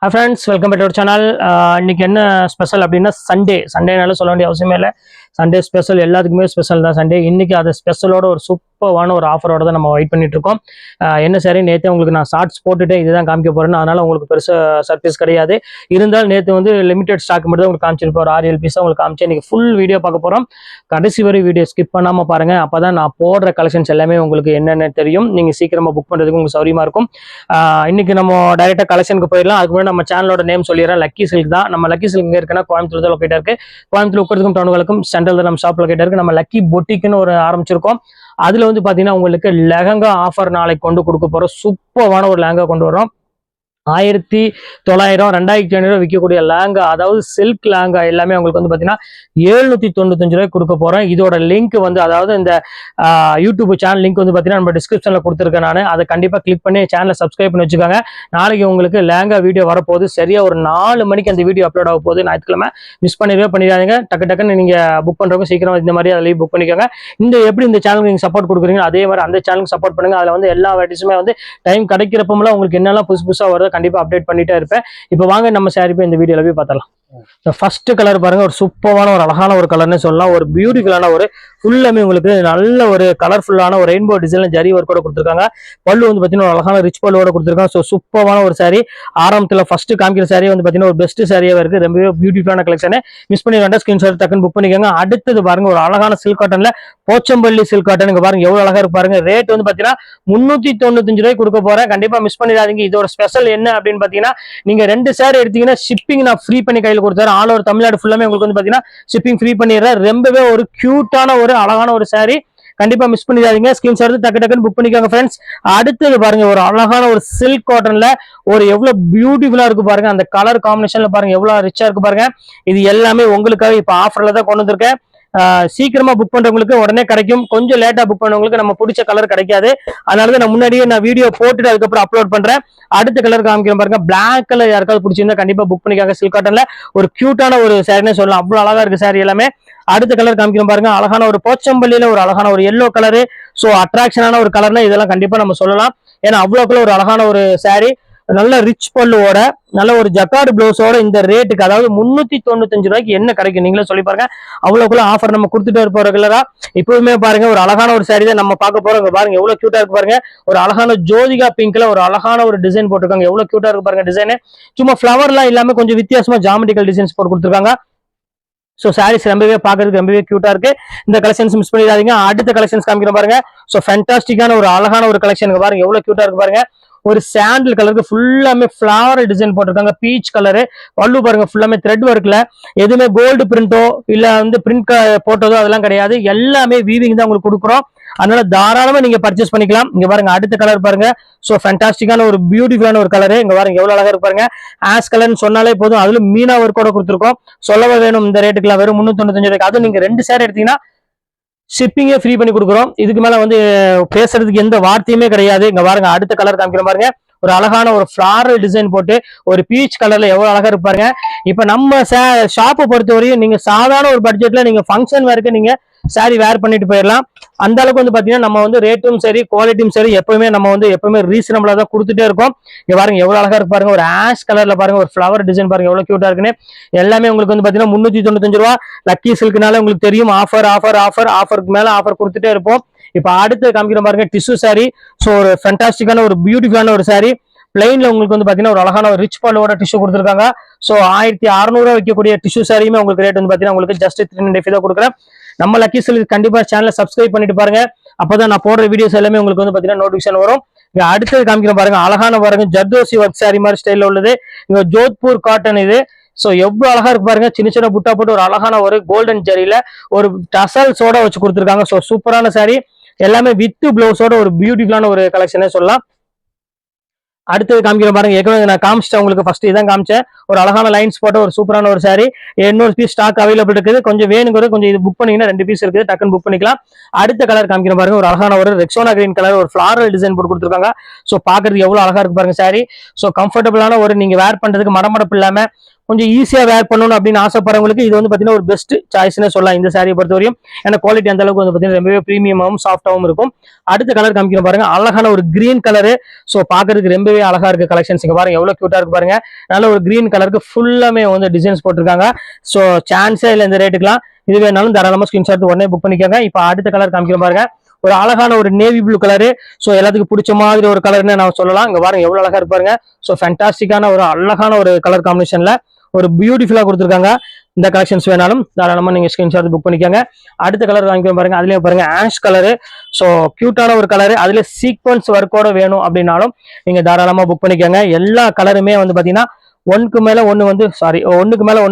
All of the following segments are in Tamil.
Hi friends, welcome back to our channel. இன்னைக்கு என்ன ஸ்பெஷல் அப்படின்னா சண்டேனால சொல்ல வேண்டிய அவசியமே இல்லை. சண்டே ஸ்பெஷல் எல்லாத்துக்குமே ஸ்பெஷல் தான் சண்டே. இன்னைக்கு அது ஸ்பெஷலோட ஒரு சூப்பரான ஒரு ஆஃபரோட தான் நம்ம வெயிட் பண்ணிட்டு இருக்கோம். என்ன சரி நேற்று உங்களுக்கு நான் ஷார்ட்ஸ் போட்டுட்டேன், இதுதான் காமிக்க போறேன்னு, அதனால உங்களுக்கு பெருசாக சர்ப்ரைஸ் கிடையாது. இருந்தாலும் நேற்று வந்து லிமிடெட் ஸ்டாக் மட்டும் தான் உங்களுக்கு காமிச்சிருப்போம். ஒரு 6-7 பீஸாக உங்களுக்கு காமிச்சு இன்னைக்கு ஃபுல் வீடியோ பார்க்க போகிறோம். கடைசி வரை வீடியோ ஸ்கிப் பண்ணாமல் பாருங்க, அப்பதான் நான் போடுற கலெக்ஷன்ஸ் எல்லாமே உங்களுக்கு என்னென்ன தெரியும். நீங்கள் சீக்கிரமாக புக் பண்ணுறதுக்கு உங்களுக்கு சௌரியமாக இருக்கும். இன்னைக்கு நம்ம டைரெக்டாக கலெக்ஷனுக்கு போயிடலாம். அதுக்கு முன்னாடி நம்ம சேனலோட நேம் சொல்லிடுறேன், லக்கி சில்க் தான். நம்ம லக்கி சில்க் இருக்குன்னா கோயம்புத்தூர் தான் லொக்கேட்டா இருக்கு. கோயம்புத்தூர் உட்கிறதுக்கும் டவுனுகளுக்கும் சென்ட்ரல் தான் நம்ம ஷாப் லொக்கேட்டா இருக்கு. நம்ம லக்கி பொட்டிக்குன்னு ஒரு ஆரம்பிச்சிருக்கோம். அதுல வந்து பாத்தீங்கன்னா உங்களுக்கு லெஹங்கா ஆஃபர் நாளைக்கு கொண்டு கொடுக்க போறோம். சூப்பரான ஒரு லெஹங்கா கொண்டு வரோம். 1900 2500 விற்கக்கூடிய லேங்கா, அதாவது சில்க் லேங்கா எல்லாமே உங்களுக்கு வந்து பாத்தீங்கன்னா 795 ரூபாய்க்கு கொடுக்க போறேன். இதோட லிங்க் வந்து, அதாவது இந்த யூடியூப் சேனல் லிங்க் வந்து பாத்தீங்கன்னா நம்ம டிஸ்கிரிப்ஷன்ல கொடுத்துருக்கேன். நான் அதை கண்டிப்பா கிளிக் பண்ணி சேனலை சப்ஸ்கிரைப் பண்ணி வச்சுக்கோங்க. நாளைக்கு உங்களுக்கு லேங்கா வீடியோ வரப்போகுது. சரியா ஒரு 4 மணிக்கு அந்த வீடியோ அப்லோட் ஆக போகுது. ஞாயிற்றுக்கிழமை மிஸ் பண்ணிடாதீங்க. டக்குன்னு நீங்க புக் பண்றவங்க சீக்கிரம் இந்த மாதிரி அதுலயும் புக் பண்ணிக்கோங்க. எப்படி இந்த சேனலுக்கு நீங்க சப்போர்ட் கொடுக்குறீங்க, அதே மாதிரி அந்த சேனலுக்கு சப்போர்ட் பண்ணுங்க. அதுல வந்து எல்லா வெரைட்டிஸுமே வந்து டைம் கிடைக்கிறப்பமெல்லாம் உங்களுக்கு என்னெல்லாம் புதுசா வருது கண்டிப்பா அப்டேட் பண்ணிட்டே இருப்பேன். இப்போ வாங்க நம்ம சாரி போய் இந்த வீடியோல போய் பார்த்தலாம். ஃபர்ஸ்ட் கலர் பாருங்க, ஒரு சூப்பரான ஒரு அழகான ஒரு கலர்னு சொல்லலாம். ஒரு பியூட்டிஃபுல்லான ஒரு ஃபுல்லாமே உங்களுக்கு நல்ல ஒரு கலர்ஃபுல்லான ஒரு ரெயின்போ டிசைன்ல ஜரி ஒர்க்கோட கொடுத்துருக்காங்க. பல்லு வந்து பாத்தீங்கன்னா ஒரு அழகான ரிச் பல்லுவோட கொடுத்துருக்காங்க. ஸோ சூப்பரான ஒரு சாரி. ஆரம்பத்தில் ஃபர்ஸ்ட் காமிக்கிற சாரி வந்து பாத்தீங்கன்னா ஒரு பெஸ்ட் சாரியாவே இருக்கு. ரொம்பவே பியூட்டிஃபுல்லான கலெக்ஷன். மிஸ் பண்ணி வேண்டாம், ஸ்கிரீன்ஷாட் டக்குன்னு புக் பண்ணிக்கோங்க. அடுத்தது பாருங்க, ஒரு அழகான சில்க் காட்டன்ல போச்சம்பள்ளி சில்க் காட்டன். இங்க பாருங்க எவ்வளவு அழகா இருக்கு பாருங்க. ரேட் வந்து பாத்தீங்கன்னா 395 ரூபாய்க்கு கொடுக்க போறேன். கண்டிப்பா மிஸ் பண்ணிடாதீங்க. இதோட ஸ்பெஷல் என்ன அப்படின்னு பாத்தீங்கன்னா, நீங்க 2 சாரி எடுத்தீங்கன்னா ஷிப்பிங் நான் ஃப்ரீ பண்ணி கையில் கொடுத்தாரு. ஆல் ஓவர் தமிழ்நாடு ஃபுல்லாமே உங்களுக்கு வந்து பாத்தீங்கன்னா ஷிப்பிங் ஃப்ரீ பண்ணிடுறேன். ரொம்பவே ஒரு கியூட்டான ஒரு அழகான ஒரு சாரி. கண்டிப்பா மிஸ் பண்ணிடாதீங்க. ஸ்கிரீன்ஷாட் டக்குன்னு புக் பண்ணிக்கோங்க ஃப்ரெண்ட்ஸ். அடுத்தது பாருங்க, ஒரு அழகான ஒரு சில்க் காட்டன்ல ஒரு எவ்வளவு பியூட்டிஃபுல்லா இருக்கு பாருங்க. அந்த கலர் காம்பினேஷன்ல பாருங்க எவ்வளவு ரிச்சா இருக்கு பாருங்க. இது எல்லாமே உங்களுக்காக இப்ப ஆஃபர்ல தான் கொண்டு வந்திருக்கேன். சீக்கிரமா புக் பண்றவங்களுக்கு உடனே கிடைக்கும். கொஞ்சம் லேட்டா புக் பண்ணவங்களுக்கு நம்ம பிடிச்ச கலர் கிடைக்காது. அதனாலதான் நான் முன்னாடியே வீடியோ போட்டுட்டு அதுக்கப்புறம் அப்லோட் பண்றேன். அடுத்த கலர் காமிக்கிறேன் பாருங்க. பிளாக் கலர் யாருக்காவது பிடிச்சிருந்தா கண்டிப்பா புக் பண்ணிக்காங்க. சில்க் காட்டன்ல ஒரு கியூட்டான ஒரு சாரினே சொல்லலாம். அவ்வளவு அழகா இருக்கு சாரி எல்லாமே. அடுத்த கலர் காமிக்கிறோம் பாருங்க, அழகான ஒரு போச்சம்பள்ளியில ஒரு அழகான ஒரு எல்லோ கலரு. ஸோ அட்ராக்ஷனான ஒரு கலர்னா இதெல்லாம் கண்டிப்பா நம்ம சொல்லலாம். ஏன்னா அவ்வளோக்குள்ள ஒரு அழகான ஒரு சாரி, நல்ல ரிச் பல்லுவோட நல்ல ஒரு ஜக்கார்டு பிளவுஸோட இந்த ரேட்டுக்கு, அதாவது 395 ரூபாய்க்கு என்ன கிடைக்கும் நீங்களே சொல்லி பாருங்க. அவ்வளவுக்குள்ள ஆஃபர் நம்ம கொடுத்துட்டு இருப்போம் ரெகுலரா. இப்பவுமே பாருங்க ஒரு அழகான ஒரு சாரி தான் நம்ம பார்க்க போறோம். பாருங்க எவ்வளவு கியூட்டா இருக்கு பாருங்க. ஒரு அழகான ஜோதிகா பிங்க்ல ஒரு அழகான ஒரு டிசைன் போட்டிருக்காங்க. எவ்வளவு கியூட்டா இருக்கு பாருங்க டிசைன். சும்மா ஃபிளவர் எல்லாம் இல்லாம கொஞ்சம் வித்தியாசமா ஜாமெட்ரிக்கல் டிசைன்ஸ் போட்டு கொடுத்துருக்காங்க. ஸோ சாரீஸ் ரொம்பவே பார்க்கறதுக்கு ரொம்பவே கியூட்டா இருக்கு. இந்த கலெக்ஷன்ஸ் மிஸ் பண்ணிடாதீங்க. அடுத்த கலெக்ஷன்ஸ் காமிக்கிற பாருங்க. ஸோ ஃபேண்டாஸ்டிக்கான ஒரு அழகான ஒரு கலெக்ஷன் பாருங்க, எவ்வளவு கியூட்டா இருக்கு பாருங்க. ஒரு சாண்டில் கலருக்கு ஃபுல்லாமே ஃபிளவர் டிசைன் போட்டிருக்காங்க. Peach colour. பல்லு பாருங்க ஃபுல்லாமே த்ரெட் ஒர்க்ல. எதுவுமே கோல்டு பிரிண்டோ இல்ல வந்து பிரிண்ட் போட்டதோ அதெல்லாம் கிடையாது. எல்லாமே வீவிங் தான் உங்களுக்கு கொடுக்குறோம். அதனால தாராளமா நீங்க பர்ச்சேஸ் பண்ணிக்கலாம். இங்க பாருங்க அடுத்த கலர் பாருங்க. சோ ஃபேண்டாஸ்டிக்கான ஒரு பியூட்டிஃபுல்லான ஒரு கலரு. இங்க பாருங்க எவ்வளவு அழகா இருக்கு பாருங்க. ஆஷ் கலர்னு சொன்னாலே போதும். அதுல மீனா ஒர்க்கோட கொடுத்துருக்கோம். சொல்லவே வேணும், இந்த ரேட்டுக்குலாம் வெறும் 395 ரூபாய்க்கு. அதுவும் நீங்க 2 சேர் எடுத்தீங்கன்னா ஷிப்பிங்கே ஃப்ரீ பண்ணி கொடுக்குறோம். இதுக்கு மேல வந்து பேசுறதுக்கு எந்த வார்த்தையுமே கிடையாது. இங்க பாருங்க அடுத்த கலர் காமிக்கிற பாருங்க. ஒரு அழகான ஒரு ஃபிளாரல் டிசைன் போட்டு ஒரு பீச் கலர்ல எவ்வளவு அழகா இருப்பாருங்க. இப்ப நம்ம ஷாப்பை பொறுத்தவரையும் நீங்க சாதாரண ஒரு பட்ஜெட்ல நீங்க ஃபங்க்ஷன் வேருக்கு நீங்க சாரி வேர் பண்ணிட்டு போயிடலாம். அந்த அளவுக்கு வந்து பாத்தீங்கன்னா நம்ம வந்து ரேட்டும் சரி குவாலிட்டியும் சரி எப்பவுமே ரீசனபிளா தான் கொடுத்துட்டே இருக்கோம். இங்க பாருங்க எவ்வளவு அழகா இருக்கு பாருங்க. ஒரு ஆஷ் கலர்ல பாருங்க, ஒரு ஃபிளவர் டிசைன் பாருங்க எவ்வளவு கியூட்டா இருக்குன்னு. எல்லாமே உங்களுக்கு வந்து பாத்தீங்கன்னா 395 ரூபா. லக்கி சில்க்னால உங்களுக்கு தெரியும் ஆஃபருக்கு மேல ஆஃபர் கொடுத்துட்டே இருப்போம். இப்ப அடுத்து காமிக்கிற பாருங்க டிஷ்யூ சாரி. ஸோ ஒரு ஃபேண்டாஸ்டிக்கான ஒரு பியூட்டிஃபுல்லான ஒரு சாரி. பிளைன்ல உங்களுக்கு வந்து பாத்தீங்கன்னா ஒரு அழகான ஒரு ரிச் பல்லோட டிஷ்யூ கொடுத்துருக்காங்க. ஸோ 1600 வைக்கக்கூடிய டிஷ்யூ சாரியுமே உங்களுக்கு ரேட் வந்து பாத்தீங்கன்னா உங்களுக்கு ஜஸ்ட் 395 தான் கொடுக்குறேன். நம்ம லக்கி சில்க் கண்டிப்பா சேனலை சப்ஸ்கிரைப் பண்ணிட்டு பாருங்க. அப்பதான் நான் போடுற வீடியோஸ் எல்லாமே உங்களுக்கு வந்து பாத்தீங்கன்னா நோட்டிபிகேஷன் வரும். இங்க அடுத்தது காமிக்கிற பாருங்க, அழகான பாருங்க ஜர்தோசி ஒர்க் சாரி மாதிரி ஸ்டைல்ல உள்ளது. இங்க ஜோத்பூர் காட்டன் இது. சோ எவ்வளவு அழகா இருக்கு பாருங்க. சின்ன சின்ன புட்டா போட்டு ஒரு அழகான ஒரு கோல்டன் ஜரியில ஒரு டசல்ஸோட வச்சு கொடுத்துருக்காங்க. சோ சூப்பரான சாரி. எல்லாமே வித் பிளவுஸோட ஒரு பியூட்டிஃபுல்லான ஒரு கலெக்ஷனே சொல்லலாம். அடுத்தது காமிக்கிற பாருங்க. ஏற்கனவே நான் காமிச்சிட்டேன் உங்களுக்கு, ஃபர்ஸ்ட் இதான் காமிச்சேன். ஒரு அழகான லைன்ஸ் போட்ட ஒரு சூப்பரான ஒரு சாரி. இன்னொரு பீஸ் ஸ்டாக் அவைலபிள் இருக்குது. கொஞ்சம் வேணுங்கிறது கொஞ்சம் இது புக் பண்ணீங்கன்னா 2 பீஸ் இருக்குது, டக்குன்னு புக் பண்ணிக்கலாம். அடுத்த கலர் காமிக்கிற பாருங்க. ஒரு அழகான ஒரு ரெக்ஸோனா கிரீன் கலர் ஒரு ஃபிளாரல் டிசைன் போட்டு கொடுத்துருக்காங்க. ஸோ பாக்குறதுக்கு எவ்வளவு அழகா இருக்கு பாருங்க சாரி. ஸோ கம்ஃபர்டபுளான ஒரு நீங்க வேர் பண்றதுக்கு மடமடப்பு இல்லாம கொஞ்சம் ஈஸியா வேர் பண்ணணும் அப்படின்னு ஆசைப்படுறவங்களுக்கு இது வந்து பாத்தீங்கன்னா ஒரு பெஸ்ட் சாய்ஸ்னு சொல்லலாம் இந்த சாரியை பொறுத்தவரையும். ஏன்னா குவாலிட்டி அந்த அளவுக்கு வந்து பாத்தீங்கன்னா ரொம்பவே பிரீமியமாகவும் சாஃப்டாகவும் இருக்கும். அடுத்த கலர் காமிக்கிறோம் பாருங்க, அழகான ஒரு கிரீன் கலரு. ஸோ பாக்குறதுக்கு ரொம்பவே அழகா இருக்கு கலெக்ஷன்ஸ். இங்க பாருங்க எவ்வளவு கியூட்டா இருக்கு பாருங்க. நல்ல ஒரு கிரீன் கலருக்கு ஃபுல்லாமே வந்து டிசைன்ஸ் போட்டிருக்காங்க. ஸோ சான்ஸே இல்லை இந்த ரேட்டுக்குலாம். இது வேணாலும் தாராளமா ஸ்கிரீன்ஷாட் உடனே புக் பண்ணிக்கோங்க. இப்போ அடுத்த கலர் காமிக்கிறோம் பாருங்க, ஒரு அழகான ஒரு நேவி ப்ளூ கலரு. ஸோ எல்லாத்துக்கும் பிடிச்ச மாதிரி ஒரு கலர்னு நான் சொல்லலாம். இங்க பாருங்க எவ்வளவு அழகா இருப்பாருங்க. ஸோ ஃபேண்டாஸ்டிக்கான ஒரு அழகான ஒரு கலர் காம்பினேஷன்ல ஒரு பியூட்டிஃபுல்லா கொடுத்துருக்காங்க. இந்த கலெக்ஷன்ஸ் வேணாலும் தாராளமா நீங்க ஸ்கிரீன்ஷாட் புக் பண்ணிக்கோங்க. அடுத்த கலர் வாங்கிக்கிறோம் பாருங்க, அதுலயே பாருங்க ஆஷ் கலரு. ஸோ கியூட்டான ஒரு கலரு, அதுல சீக்வன்ஸ் ஒர்க்கோட வேணும் அப்படின்னாலும் நீங்க தாராளமா புக் பண்ணிக்கோங்க. எல்லா கலருமே வந்து பாத்தீங்கன்னா ஒன்னுக்கு மேல ஒன்னு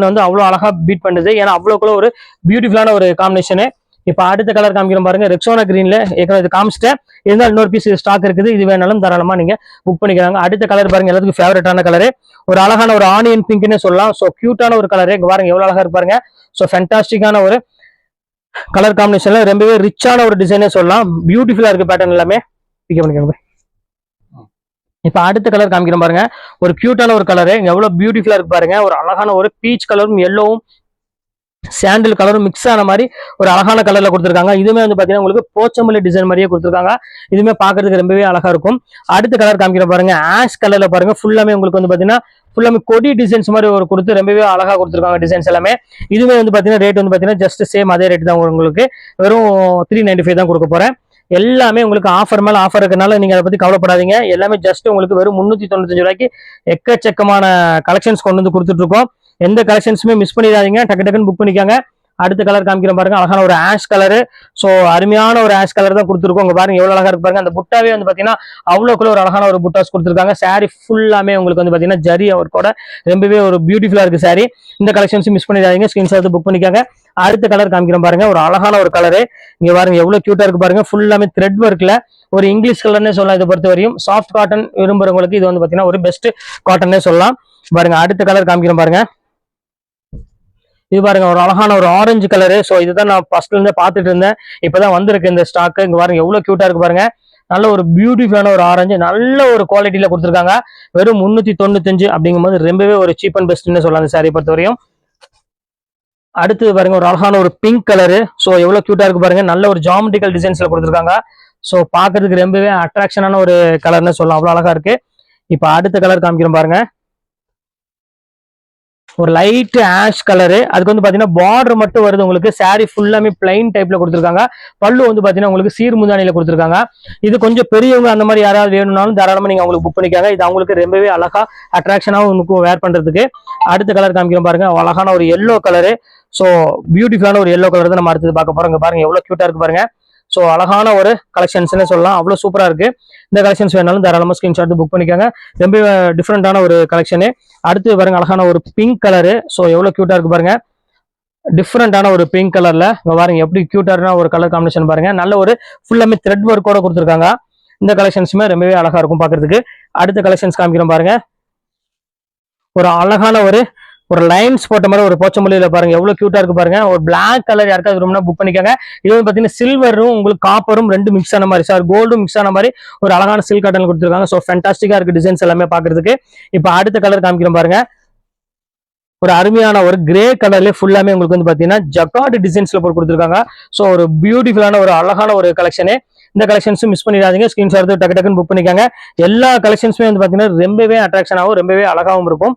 வந்து அவ்வளவு அழகா பீட் பண்ணுது. ஏன்னா அவ்வளவுக்குள்ள ஒரு பியூட்டிஃபுல்லான ஒரு காம்பினேஷனு. இப்ப அடுத்த கலர் காமிக்கிறோம் பாருங்க, ரெக்ஸோனா கிரீன்ல ஏற்கனவே இது காமிச்சிட்டேன். இருந்தாலும் இன்னொரு பீஸ் ஸ்டாக் இருக்குது, இது வேணாலும் தாராளமா நீங்க புக் பண்ணிக்கிறாங்க. அடுத்த கலர் பாருங்க, எல்லாத்துக்கும் ஃபேவரட்டான கலரு, ஒரு அழகான ஒரு ஆனியன் பிங்க்னு சொல்லலாம். ஸோ கியூட்டான ஒரு கலரு. இங்க பாருங்க எவ்வளவு அழகா இருப்பாருங்க. ஸோ ஃபேண்டாஸ்டிக்கான ஒரு கலர் காம்பினேஷன்ல ரொம்பவே ரிச்சான ஒரு டிசைனே சொல்லலாம். பியூட்டிஃபுல்லா இருக்கு பேட்டர்ன் எல்லாமே. பிக் பண்ணிக்கோங்க. இப்ப அடுத்த கலர் காமிக்கிறோம் பாருங்க, ஒரு கியூட்டான ஒரு கலரு. எவ்வளவு பியூட்டிஃபுல்லா இருக்கு பாருங்க. ஒரு அழகான ஒரு பீச் கலரும் எல்லோவும் சாண்டில் கலரும் மிக்ஸ் ஆன மாதிரி ஒரு அழகான கலர்ல கொடுத்துருக்காங்க. இதுவுமே வந்து பாத்தீங்கன்னா உங்களுக்கு போச்சம்பள்ளி டிசைன் மாதிரியே கொடுத்துருக்காங்க. இதுவுமே பாக்குறதுக்கு ரொம்பவே அழகா இருக்கும். அடுத்த கலர் காமிக்கிற பாருங்க, ஆஷ் கலர்ல பாருங்க, ஃபுல்லாமே உங்களுக்கு வந்து பாத்தீங்கன்னா ஃபுல்லாமே கொடி டிசைன்ஸ் மாதிரி ஒரு கொடுத்து ரொம்பவே அழகா கொடுத்துருக்காங்க டிசைன்ஸ் எல்லாமே. இதுவே வந்து பாத்தீங்கன்னா ரேட் வந்து பாத்தீங்கன்னா ஜஸ்ட் சேம் அதே ரேட் தான் உங்களுக்கு, வெறும் 395 தான் கொடுக்க போறேன். எல்லாமே உங்களுக்கு ஆஃபர் மேல ஆஃபர் இருக்கனால நீங்க அதை பத்தி கவலைப்படாதீங்க. எல்லாமே ஜஸ்ட் உங்களுக்கு வெறும் 395 ரூபாய்க்கு எக்கச்சக்கமான கலெக்ஷன்ஸ் கொண்டு வந்து கொடுத்துட்டு இருக்கோம். எந்த கலெக்ஷன்ஸுமே மிஸ் பண்ணிடாதீங்க, டக்கு டக்குன்னு புக் பண்ணிக்காங்க. அடுத்த கலர் காமிக்கிறோம் பாருங்க, அழகான ஒரு ஆஷ் கலரு. ஸோ அருமையான ஒரு ஆஷ் கலர் தான் கொடுத்துருக்கோம். உங்க பாருங்க எவ்வளவு அழகா இருக்கு பாருங்க. அந்த புட்டாவே வந்து பாத்தீங்கன்னா அவ்வளோக்குள்ள ஒரு அழகான ஒரு புட்டாஸ் கொடுத்துருக்காங்க. சாரி ஃபுல்லாமே உங்களுக்கு வந்து பாத்தீங்கன்னா ஜரி ஒர்க்கோட ரொம்பவே ஒரு பியூட்டிஃபுல்லா இருக்கு சாரி. இந்த கலெக்ஷன்ஸ் மிஸ் பண்ணிடாதீங்க, ஸ்கிரீன்ஷாட் புக் பண்ணிக்காங்க. அடுத்த கலர் காமிக்கிறோம் பாருங்க, ஒரு அழகான ஒரு கலரு. இங்க பாருங்க எவ்வளவு கியூட்டா இருக்கு பாருங்க. ஃபுல்லாமே த்ரெட் ஒர்க்ல ஒரு இங்கிலீஷ் கலர்னே சொல்லலாம். இதை பொறுத்த வரையும் சாஃப்ட் காட்டன் விரும்புறவங்களுக்கு இது வந்து பாத்தீங்கன்னா ஒரு பெஸ்ட் காட்டன்னே சொல்லலாம். பாருங்க அடுத்த கலர் காமிக்கிறோம் பாருங்க, இது பாருங்க ஒரு அழகான ஒரு ஆரஞ்சு கலரு. ஸோ இதுதான் நான் ஃபர்ஸ்ட்ல இருந்தே பார்த்துட்டு இருந்தேன், இப்பதான் வந்திருக்கு இந்த ஸ்டாக். இங்க பாருங்க எவ்வளவு கியூட்டா இருக்கு பாருங்க. நல்ல ஒரு பியூட்டிஃபுல்லான ஒரு ஆரஞ்சு, நல்ல ஒரு குவாலிட்டியில கொடுத்துருக்காங்க. வெறும் 395 அப்படிங்கும்போது ரொம்பவே ஒரு சீப் அண்ட் பெஸ்ட்னு சொல்லலாம் இந்த சாரியை பொறுத்தவரையும். அடுத்து பாருங்க ஒரு அழகான ஒரு பிங்க் கலரு. ஸோ எவ்வளவு கியூட்டா இருக்கு பாருங்க. நல்ல ஒரு ஜாமெட்ரிக்கல் டிசைன்ஸ்ல கொடுத்துருக்காங்க. ஸோ பாக்குறதுக்கு ரொம்பவே அட்ராக்ஷனான ஒரு கலர்னு சொல்லலாம், அவ்வளவு அழகா இருக்கு. இப்ப அடுத்த கலர் காமிக்கிறோம் பாருங்க, ஒரு லைட் ஆஷ் கலரு. அதுக்கு வந்து பாத்தீங்கன்னா பார்டர் மட்டும் வருது உங்களுக்கு. சாரி ஃபுல்லாமே பிளைன் டைப்ல கொடுத்துருக்காங்க. பல்லு வந்து பாத்தீங்கன்னா உங்களுக்கு சீர்முந்தானியில கொடுத்துருக்காங்க. இது கொஞ்சம் பெரியவங்க அந்த மாதிரி யாராவது வேணும்னாலும் தாராளமா நீங்க அவங்களுக்கு புக் பண்ணிக்காங்க. இது அவங்களுக்கு ரொம்பவே அழகா அட்ராக்ஷனாகவும் உங்களுக்கு வேர் பண்றதுக்கு. அடுத்த கலர் காமிக்கிறோம் பாருங்க, அழகான ஒரு எல்லோ கலரு. ஸோ பியூட்டிஃபுல்லான ஒரு எல்லோ கலர் தான் நம்ம அடுத்தது பார்க்க போறோம். பாருங்க எவ்வளவு கியூட்டா இருக்கு பாருங்க. ஸோ அழகான ஒரு கலெக்ஷன்ஸ்னே சொல்லலாம், அவ்வளவு சூப்பரா இருக்கு. இந்த கலெக்ஷன்ஸ் வேணாலும் தாராளமா ஸ்கிரீன்ஷாட் புக் பண்ணிக்காங்க. ரொம்ப டிஃப்ரெண்டான ஒரு கலெக்ஷனு. அடுத்து பாருங்க அழகான ஒரு பிங்க் கலரு. ஸோ எவ்வளவு கியூட்டா இருக்கு பாருங்க, டிஃப்ரெண்டான ஒரு பிங்க் கலர்ல. இங்க பாருங்க எப்படி கியூட்டான ஒரு கலர் காம்பினேஷன் பாருங்க. நல்ல ஒரு ஃபுல்லாமே த்ரெட் ஒர்க்கோட கொடுத்துருக்காங்க. இந்த கலெக்ஷன்ஸுமே ரொம்பவே அழகா இருக்கும் பாக்குறதுக்கு. அடுத்த கலெக்ஷன்ஸ் காமிக்கிறோம் பாருங்க, ஒரு அழகான ஒரு லைன்ஸ் போட்ட மாதிரி ஒரு போச்சமல்லியில பாருங்க எவ்வளவு கியூட்டா இருக்கு பாருங்க. ஒரு பிளாக் கலர் யாருக்காவது ரொம்ப புக் பண்ணிக்காங்க. இது வந்து பாத்தீங்கன்னா சில்வரும் உங்களுக்கு காப்பரும் ரெண்டு மிக்ஸ் ஆன மாதிரி, சார் கோல்டும் மிக்ஸ் ஆன மாதிரி ஒரு அழகான சில்க் காட்டன் கொடுத்துருக்காங்க. ஸோ ஃபேண்டாஸ்டிக்கா இருக்கு டிசைன்ஸ் எல்லாமே பாக்குறதுக்கு. இப்ப அடுத்த கலர் காமிக்கிறோம் பாருங்க, ஒரு அருமையான ஒரு கிரே கலர்ல ஃபுல்லாமே உங்களுக்கு வந்து பாத்தீங்கன்னா ஜக்கார்டு டிசைன்ஸ்ல போட்டு கொடுத்துருக்காங்க. ஸோ ஒரு பியூட்டிஃபுல்லான ஒரு அழகான ஒரு கலெக்ஷனு. இந்த கலெக்ஷன்ஸும் மிஸ் பண்ணிடாதீங்க, ஸ்கிரீன்ஷாட் டக்கு டக்குன்னு புக் பண்ணிக்காங்க. எல்லா கலெக்ஷன்ஸுமே வந்து பாத்தீங்கன்னா ரொம்பவே அட்ராக்ஷனாகவும் ரொம்பவே அழகாகவும் இருக்கும்.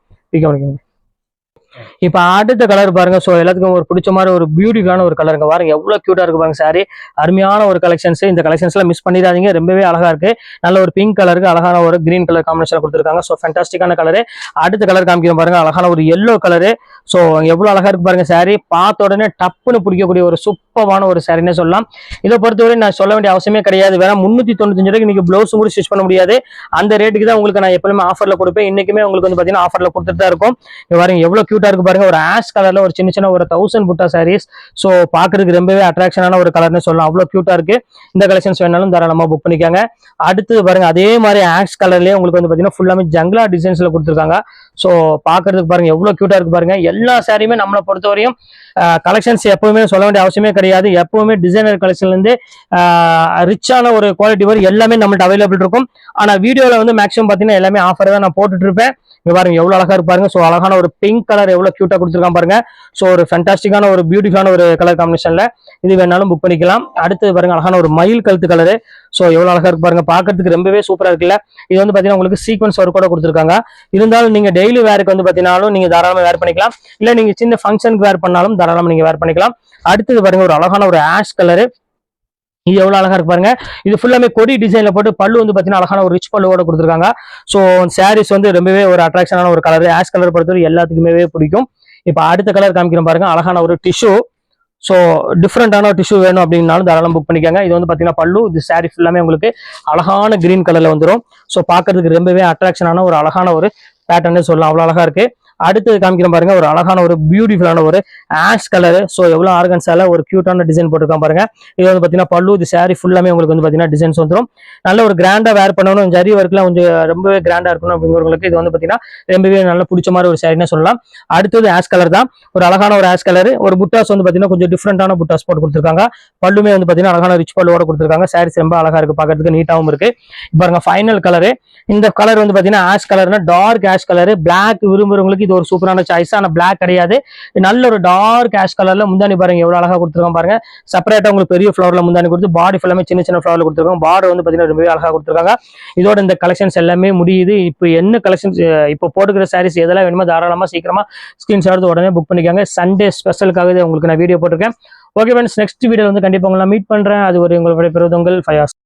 இப்ப அடுத்த கலர் பாருங்க. சோ எல்லாத்துக்கும் ஒரு பிடிச்ச மாதிரி ஒரு பியூட்டிஃபுல்லான ஒரு கலருங்க பாருங்க, எவ்வளவு கியூட்டா இருக்கு பாருங்க சாரி. அருமையான ஒரு கலெக்ஷன்ஸ். இந்த கலெக்ஷன்ஸ் எல்லாம் மிஸ் பண்ணிடாதீங்க, ரொம்பவே அழகா இருக்கு. நல்ல ஒரு பிங்க் கலருக்கு அழகான ஒரு கிரீன் கலர் காம்பினேஷன் கொடுத்துருக்காங்க. ஸோ ஃபேண்டாஸ்டிக்கான கலரு. அடுத்த கலர் காமிக்கிறோம் பாருங்க, அழகான ஒரு எல்லோ கலரு. ஸோ எவ்வளவு அழகா இருக்கு பாருங்க சாரி. பார்த்த உடனே டப்புன்னு பிடிக்கக்கூடிய ஒரு சூப்பரான ஒரு சாரின்னு சொல்லலாம். இதை பொறுத்தவரை நான் சொல்ல வேண்டிய அவசியமே கிடையாது. வேற 395 ரூபாய்க்கு நீங்க பிளவுஸும் கூட ஸ்டிச் பண்ண முடியாது. அந்த ரேட்டுக்கு தான் உங்களுக்கு நான் எப்பவுமே ஆஃபர்ல கொடுப்பேன். இன்னைக்குமே உங்களுக்கு வந்து பாத்தீங்கன்னா ஆஃபர்ல கொடுத்துட்டு தான் இருக்கும். பாருங்க எவ்வளவு கியூட்டா இருக்கு பாருங்க. ஒரு ஆஷ் கலர்ல ஒரு சின்ன ஒரு 1000 புட்டா சாரீஸ். ஸோ பாக்குறதுக்கு ரொம்பவே அட்ராக்ஷனான ஒரு கலர்னு சொல்லலாம், அவ்வளவு கியூட்டா இருக்கு. இந்த கலெக்ஷன்ஸ் வேணாலும் தாராளமா புக் பண்ணிக்காங்க. அடுத்து பாருங்க அதே மாதிரி ஆஷ் கலர்லயே உங்களுக்கு வந்து பாத்தீங்கன்னா ஃபுல்லாமே ஜங்லா டிசைன்ஸ்ல கொடுத்துருக்காங்க. ஸோ பாக்குறதுக்கு பாருங்க எவ்வளவு கியூட்டா இருக்கு பாருங்க. எல்லா சாரியுமே நம்மளை பொறுத்தவரையும் கலெக்ஷன்ஸ் எப்பவுமே சொல்ல வேண்டிய அவசியமே கிடையாது. எப்பவுமே டிசைனர் கலெக்ஷன்ல இருந்து ரிச்சான ஒரு குவாலிட்டி வரை எல்லாமே நம்மள்ட்ட அவைலபிள் இருக்கும். ஆனா வீடியோல வந்து மேக்ஸிமம் பாத்தீங்கன்னா எல்லாமே ஆஃபர் தான் நான் போட்டுட்டு இருப்பேன். இங்க பாருங்க எவ்வளவு அழகா இருப்பாருங்க. ஸோ அழகான ஒரு பிங்க் கலர் எவ்வளவு கியூட்டா கொடுத்துருக்கான் பாருங்க. ஸோ ஒரு ஃபேண்டாஸ்டிக்கான ஒரு பியூட்டிஃபுல்லான ஒரு கலர் காம்பினேஷன்ல இது வேணாலும் புக் பண்ணிக்கலாம். அடுத்து பாருங்க அழகான ஒரு மயில் கழுத்து கலரு. ஸோ எவ்வளவு அழகா இருக்கு பாருங்க, பாக்கிறதுக்கு ரொம்பவே சூப்பரா இருக்குல்ல. இது வந்து பாத்தீங்கன்னா உங்களுக்கு சீக்வன்ஸ் ஒர்க் கூட கொடுத்துருக்காங்க. இருந்தாலும் நீங்க டெய்லி வேருக்கு வந்து பாத்தீங்கன்னாலும் நீங்க தாராளமா வேர் பண்ணிக்கலாம். இல்ல நீங்க சின்ன ஃபங்க்ஷனுக்கு வேர் பண்ணாலும் தாராளமா நீங்க வேர் பண்ணிக்கலாம். அடுத்தது பாருங்க ஒரு அழகான ஒரு ஆஷ் கலரு. இது எவ்வளவு அழகா இருக்கு பாருங்க. இது ஃபுல்லாமே கொடி டிசைன்ல போட்டு பல்லு வந்து பாத்தீங்கன்னா அழகான ஒரு ரிச் பல்லுவோட கொடுத்துருக்காங்க. ஸோ சாரீஸ் வந்து ரொம்பவே ஒரு அட்ராக்ஷனான ஒரு கலர். ஆஷ் கலர் பொறுத்தவரை எல்லாத்துக்குமே பிடிக்கும். இப்ப அடுத்த கலர் காமிக்கிறேன் பாருங்க, அழகான ஒரு டிஷ்யூ. ஸோ டிஃப்ரெண்டான டிஷ்யூ வேணும் அப்படின்னாலும் தாராளம் புக் பண்ணிக்கோங்க. இது வந்து பாத்தீங்கன்னா பல்லு, இது சாரி ஃபுல்லாமே உங்களுக்கு அழகான கிரீன் கலர்ல வந்துடும். ஸோ பாக்குறதுக்கு ரொம்பவே அட்ராக்ஷனான ஒரு அழகான ஒரு பேட்டர்ன் சொல்லலாம், அவ்வளவு அழகா இருக்கு. அடுத்தது காமிக்கிறேன் பாருங்க, ஒரு அழகான ஒரு பியூட்டிஃபுல்லான ஒரு ஆஷ் கலர். ஸோ எவ்வளவு ஆர்கன்ஸால ஒரு கியூட்டான டிசைன் போட்டிருக்கான் பாருங்க. இது வந்து பாத்தீங்கன்னா பல்லு, இது சாரி ஃபுல்லாமே உங்களுக்கு வந்து பாத்தீங்கன்னா டிசைன்ஸ் வந்துடும். நல்ல ஒரு கிராண்டா வேர் பண்ணணும், ஜரி ஒர்க்லாம் கொஞ்சம் ரொம்பவே கிராண்டா இருக்கணும் அப்படிங்கிறவங்களுக்கு இது வந்து பாத்தீங்கன்னா ரொம்பவே நல்லா பிடிச்ச மாதிரி ஒரு சாரின்னு சொல்லலாம். அடுத்தது ஆஷ் கலர் தான், ஒரு அழகான ஒரு ஆஷ் கலர். ஒரு புட்டாஸ் வந்து பாத்தீங்கன்னா கொஞ்சம் டிஃப்ரெண்டான புட்டாஸ் போட்டு கொடுத்துருக்காங்க. பல்லுமே வந்து பாத்தீங்கன்னா அழகான ரிச் பல்லுவோட கொடுத்துருக்காங்க. சாரீஸ் ரொம்ப அழகா இருக்கு, பாக்கிறதுக்கு நீட்டாவும் இருக்கு. பாருங்க ஃபைனல் கலரு. இந்த கலர் வந்து பாத்தீங்கன்னா ஆஷ் கலர்னா டார்க் ஆஷ் கலர். பிளாக் விரும்புறவங்களுக்கு இது ஒரு சூப்பரான சாய்ஸ். ஆனா பிளாக் கிடையாது, நல்ல ஒரு டார்க் ஆஷ் கலர்ல முந்தானி பாருங்க எவ்வளவு அழகா கொடுத்துருக்காங்க பாருங்க. செப்பரேட்டா உங்களுக்கு பெரிய ஃபிளவர்ல முந்தானி கொடுத்து பாடி ஃபுல்லாமே சின்ன சின்ன ஃபிளவர்ல கொடுத்துருக்காங்க. பார்டர் வந்து பாத்தீங்கன்னா ரொம்பவே அழகா கொடுத்துருக்காங்க. இதோட இந்த கலெக்ஷன்ஸ் எல்லாமே முடியுது. இப்போ என்ன கலெக்ஷன்ஸ் இப்போ போட்டுக்கிற சாரீஸ் எதெல்லாம் வேணுமோ தாராளமா சீக்கிரமா ஸ்கிரீன்ஷாட் எடுத்து உடனே புக் பண்ணிக்காங்க. சண்டே ஸ்பெஷலுக்காக உங்களுக்கு நான் வீடியோ போட்டிருக்கேன். ஓகே ஃப்ரெண்ட்ஸ், நெக்ஸ்ட் வீடியோ வந்து கண்டிப்பா உங்களை மீட் பண்றேன். அது ஒரு உங்களுடைய பெறுவது உங்கள் ஃபயாஸ்.